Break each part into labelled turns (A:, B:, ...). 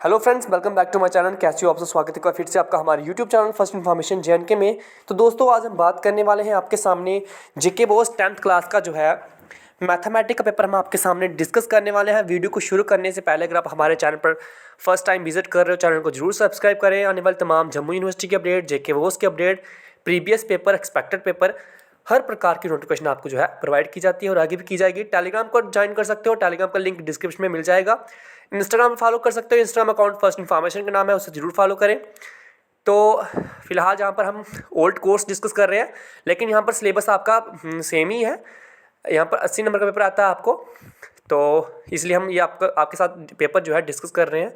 A: Hello friends, welcome back to my channel. कैसे हो आप सब? स्वागत है का फिर से आपका हमारे YouTube channel first information JNK में। तो दोस्तों आज हम बात करने वाले हैं आपके सामने जीके बॉस 10th क्लास का जो है मैथमेटिक्स का पेपर हम आपके सामने डिस्कस करने वाले हैं। वीडियो को शुरू करने से पहले अगर आप हमारे चैनल पर फर्स्ट टाइम विजिट कर रहे हो, चैनल को जरूर सब्सक्राइब करें। आने वाले तमाम जम्मू यूनिवर्सिटी के अपडेट, जेके बॉस के update, previous paper, expected paper, हर प्रकार की नोटिफिकेशन आपको जो है प्रोवाइड की जाती है और आगे भी की जाएगी। टेलीग्राम को ज्वाइन कर सकते हो, टेलीग्राम का लिंक डिस्क्रिप्शन में मिल जाएगा। इंस्टाग्राम फॉलो कर सकते हो, इंस्टाग्राम अकाउंट फर्स्ट इन्फॉर्मेशन का नाम है, उसे जरूर फॉलो करें। तो फिलहाल जहाँ पर हम ओल्ड कोर्स डिस्कस कर रहे हैं, लेकिन यहाँ पर सिलेबस आपका सेम ही है। यहाँ पर 80 नंबर का पेपर आता है आपको, तो इसलिए हम ये आपके साथ पेपर जो है डिस्कस कर रहे हैं।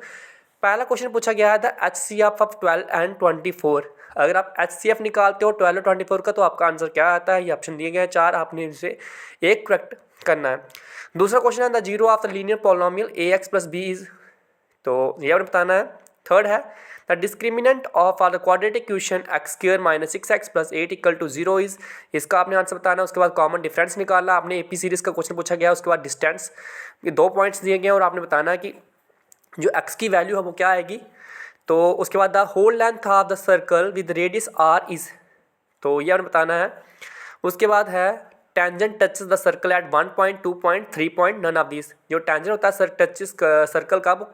A: पहला क्वेश्चन पूछा गया था HCF ऑफ 12 एंड 24। अगर आप HCF निकालते हो 12 और 24 का तो आपका आंसर क्या आता है? ये ऑप्शन दिए गए हैं 4, आपने इसे एक करेक्ट करना है। दूसरा क्वेश्चन है the zero of the linear polynomial AX plus B is, तो ये आपने बताना है। थर्ड है the discriminant of the quadratic equation x square minus 6x plus 8 equal to 0 is, इसका आपने आंसर बताना है। उसके बाद कॉमन डिफरेंस निकालना, आपने AP सीरीज का क्वेश्चन पूछा गया। उसके बाद डिस्टेंस, ये 2 पॉइंट्स दिए गए और आपने बताना है कि जो x की वैल्यू है वो क्या आएगी। तो उसके बाद the whole length of the circle with radius r is, तो ये आपने बताना है। उसके बाद है tangent touches the circle at 1 point 2 point 3 point none of this. जो टेंजेंट होता है टचेस सर्कल का, वो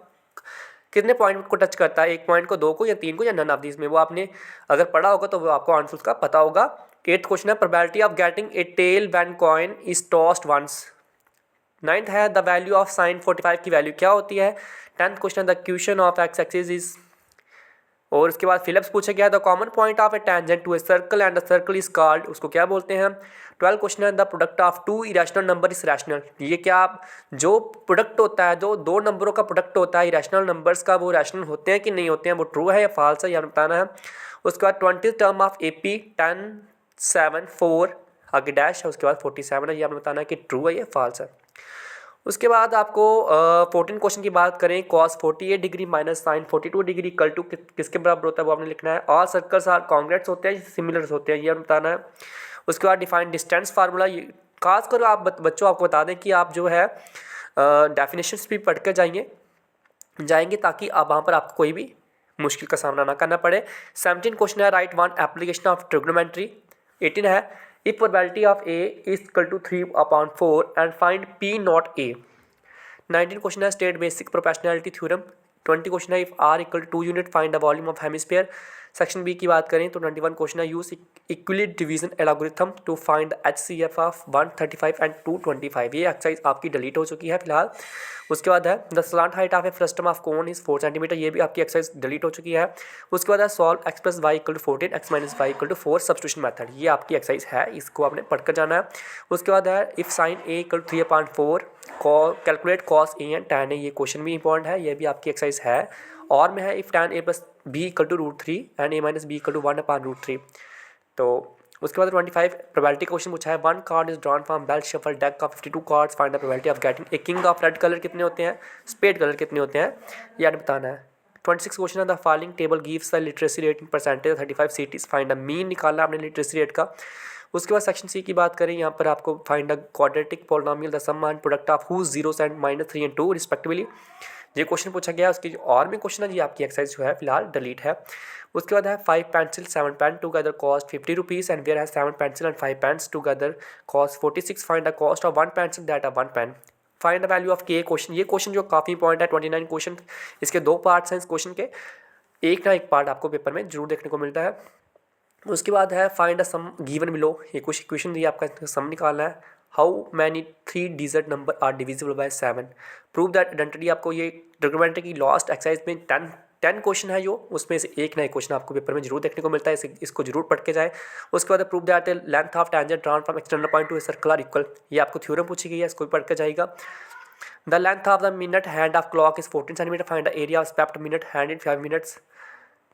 A: कितने पॉइंट को टच करता है? 1 पॉइंट को, 2 को या 3 को या नन ऑफ दिस में? वो आपने अगर पढ़ा होगा तो वो आपको आंसर उसका पता होगा। 8th क्वेश्चन है probability of getting a tail when coin is tossed once. 9th है द वैल्यू ऑफ साइन 45 की वैल्यू क्या होती है। 10th question the equation of x axis is, और उसके बाद फिलिप्स पूछा गया the common point of a tangent to a circle and the circle is called, उसको क्या बोलते हैं हम। 12 क्वेश्चन है the product of two irrational number is rational. ये क्या, जो प्रोडक्ट होता है, जो दो नंबरों का प्रोडक्ट होता है इरेशनल नंबर्स का, वो रैशनल होते हैं कि नहीं होते हैं, वो ट्रू है या फॉल्स है, ये हमें बताना है। उसके बाद 20th टर्म ऑफ AP 10 7 4 आगे डैश है, उसके बाद 47 है, ये हमें बताना है कि ट्रू है या फॉल्स है। उसके बाद आपको 14 क्वेश्चन की बात करें, cos 48 degree minus sine 42 degree equal to किसके बराबर होता है वो आपने लिखना है। ऑल सर्कल्स आर कॉन्ग्रेट्स होते हैं, सिमिलर्स होते हैं, ये हमें बताना है। उसके बाद डिफाइन डिस्टेंस फार्मूला, खास कर आप बच्चों आपको बता दें कि आप जो है डेफिनेशंस भी पढ़ कर जाएंगे ताकि आप वहाँ पर आपको कोई भी मुश्किल का सामना ना करना पड़े। 17 क्वेश्चन है right one application of trigonometry. 18 है if probability of A is equal to 3/4 and find P not A। 19 question है state basic proportionality theorem. 20 question है if R equal to 2 unit find the volume of hemisphere. Section B की बात करें तो 21 question है use equally division algorithm to find the HCF of 135 and 225। ये exercise आपकी delete हो चुकी है फिलहाल। उसके बाद है the slant height of A frustum of cone is 4 centimetre, ये भी आपकी एक्सरसाइज डिलीट हो चुकी है। उसके बाद है solve x plus Y equal to 14 x minus Y equal to 4 substitution method, ये आपकी एक्सरसाइज है, इसको आपने पढ़कर जाना है। उसके बाद है if sine A equal to 3/4 calculate cos A and tan A, ये क्वेश्चन भी इंपॉर्टेंट है, ये भी आपकी एक्सरसाइज है। और में है if tan A plus B equal to √3 and A minus B equal to 1/√3। तो उसके बाद 25 प्रोबेबिलिटी क्वेश्चन पूछा है one card is drawn from well shuffle deck of 52 cards find the probability of getting a king of red colour कितने होते हैं, spade colour कितने होते हैं, ये आपने बताना है। 26 क्वेश्चन है the following table gives the literacy rate in percentage 35 cities find the mean निकालना आपने लिटरेसी रेट का। उसके बाद सेक्शन सी की बात करें, यहाँ पर आपको find the quadratic polynomial the sum and product of whose zeros and -3 and 2 respectively, ये क्वेश्चन पूछा गया। उसकी जो और भी क्वेश्चन है जी आपकी एक्सरसाइज जो है फिलहाल डिलीट है। उसके बाद है 5 pencil 7 pen together cost 50 rupees and where है 7 pencil and 5 pens together cost 46 find the cost of 1 pencil that of 1 pen find the value of k question. ये क्वेश्चन जो काफ़ी इंपॉर्टेंट है, 29 क्वेश्चन, इसके 2 पार्ट्स हैं इस क्वेश्चन के, एक ना एक पार्ट आपको पेपर में जरूर देखने को मिलता है। उसके बाद है find the sum given below, ये कुछ इक्वेशन दी आपका सम निकालना है। How many 3 digit number are divisible by 7, prove that identity. आपको ये ट्रिग्नोमेट्री की लास्ट एक्सरसाइज में 10 क्वेश्चन है जो, उसमें से एक ना एक क्वेश्चन आपको पेपर में जरूर देखने को मिलता है, इसको जरूर पढ़ के जाए। उसके बाद prove that length of tangent drawn from external point to a circle are equal, ये आपको थ्योरम पूछी गई है, इसको भी पढ़ के जाएगा। The length of the minute hand of clock is 14 centimetre find the area of swept minute hand in 5 minutes,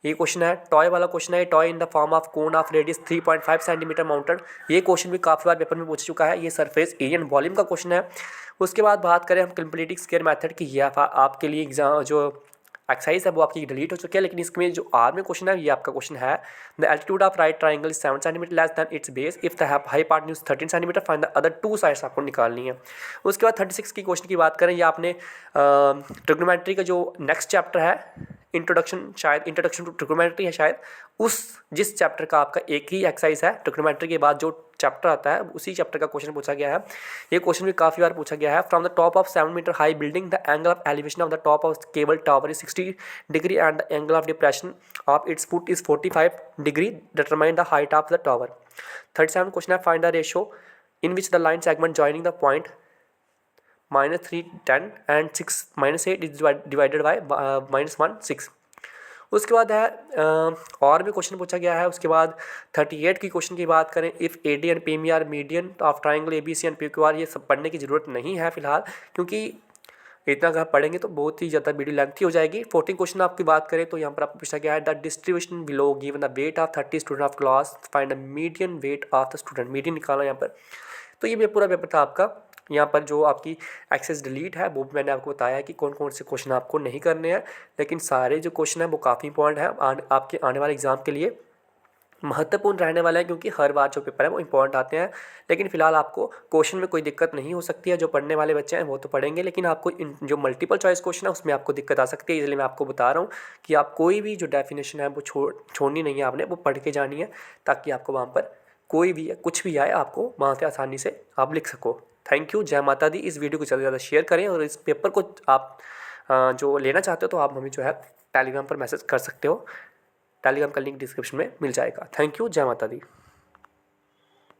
A: ये क्वेश्चन है। टॉय वाला क्वेश्चन है, toy in the form of cone of radius 3.5 centimetre mounted, ये question भी काफ़ी बार paper में पूछ चुका है, ये सरफेस एरिया एंड वॉल्यूम का क्वाड्रेटिक स्क्वायर मेथड की, ये आपके लिए एग्जाम जो एक्सरसाइज है वो आपकी डिलीट हो चुकी है, लेकिन इसमें जो आर में क्वेश्चन है ये आपका क्वेश्चन है the altitude of right triangle is 7 centimetre less than it's base if the hypotenuse 13 centimetre find the other 2 sides आपको निकालनी है। उसके बाद 36 की क्वेश्चन की बात करें, ये आपने ट्रिग्नोमेट्री का जो नेक्स्ट चैप्टर है इंट्रोडक्शन, शायद इंट्रोडक्शन टू ट्रिग्नोमेट्री है शायद, उस जिस चैप्टर का आपका एक ही एक्सरसाइज है ट्रिग्नोमेट्री के बाद जो चैप्टर आता है उसी चैप्टर का क्वेश्चन पूछा गया है। ये क्वेश्चन भी काफ़ी बार पूछा गया है। From the top of 7 metre high building the angle of elevation of the top of cable tower is 60 degree and the angle of depression of its foot is 45 degree, determine the height of the tower. 37 question है find the ratio in which the line segment joining the point -3 10 and 6 -8 is divided by -1 6। उसके बाद है और भी question पूछा गया है। उसके बाद 38 की क्वेश्चन की बात करें, if A D and P M are median of triangle A B C and P Q R, ये सब पढ़ने की ज़रूरत नहीं है फिलहाल, क्योंकि इतना अगर पढ़ेंगे तो बहुत ही ज़्यादा वीडियो लेंथी हो जाएगी। 14 क्वेश्चन आपकी बात करें तो यहाँ पर आपको पूछा गया है the distribution below given the weight of 30 student of class find the median weight of the student, median निकाला यहाँ पर। तो ये पूरा पेपर था आपका। यहाँ पर जो आपकी एक्सेस डिलीट है वो भी मैंने आपको बताया है कि कौन कौन से क्वेश्चन आपको नहीं करने हैं, लेकिन सारे जो क्वेश्चन हैं वो काफ़ी इंपॉर्टेंट है आपके आने वाले एग्जाम के लिए महत्वपूर्ण रहने वाला है, क्योंकि हर बार जो पेपर है वो इंपॉर्टेंट आते हैं। लेकिन फिलहाल आपको क्वेश्चन में कोई दिक्कत नहीं हो सकती है, जो पढ़ने वाले बच्चे हैं वो तो पढ़ेंगे, लेकिन आपको जो मल्टीपल चॉइस क्वेश्चन है उसमें आपको दिक्कत आ सकती है। इसलिए मैं आपको बता रहा हूँ कि आप कोई भी जो डेफिनेशन है वो छोड़नी नहीं है, आपने वो पढ़ के जानी है, ताकि आपको वहाँ पर कोई भी कुछ भी आए आपको वहाँ से आसानी से आप लिख सको। थैंक यू, जय माता दी। इस वीडियो को ज़्यादा से ज़्यादा शेयर करें, और इस पेपर को आप जो लेना चाहते हो तो आप हमें जो है टेलीग्राम पर मैसेज कर सकते हो। टेलीग्राम का लिंक डिस्क्रिप्शन में मिल जाएगा। थैंक यू, जय माता दी।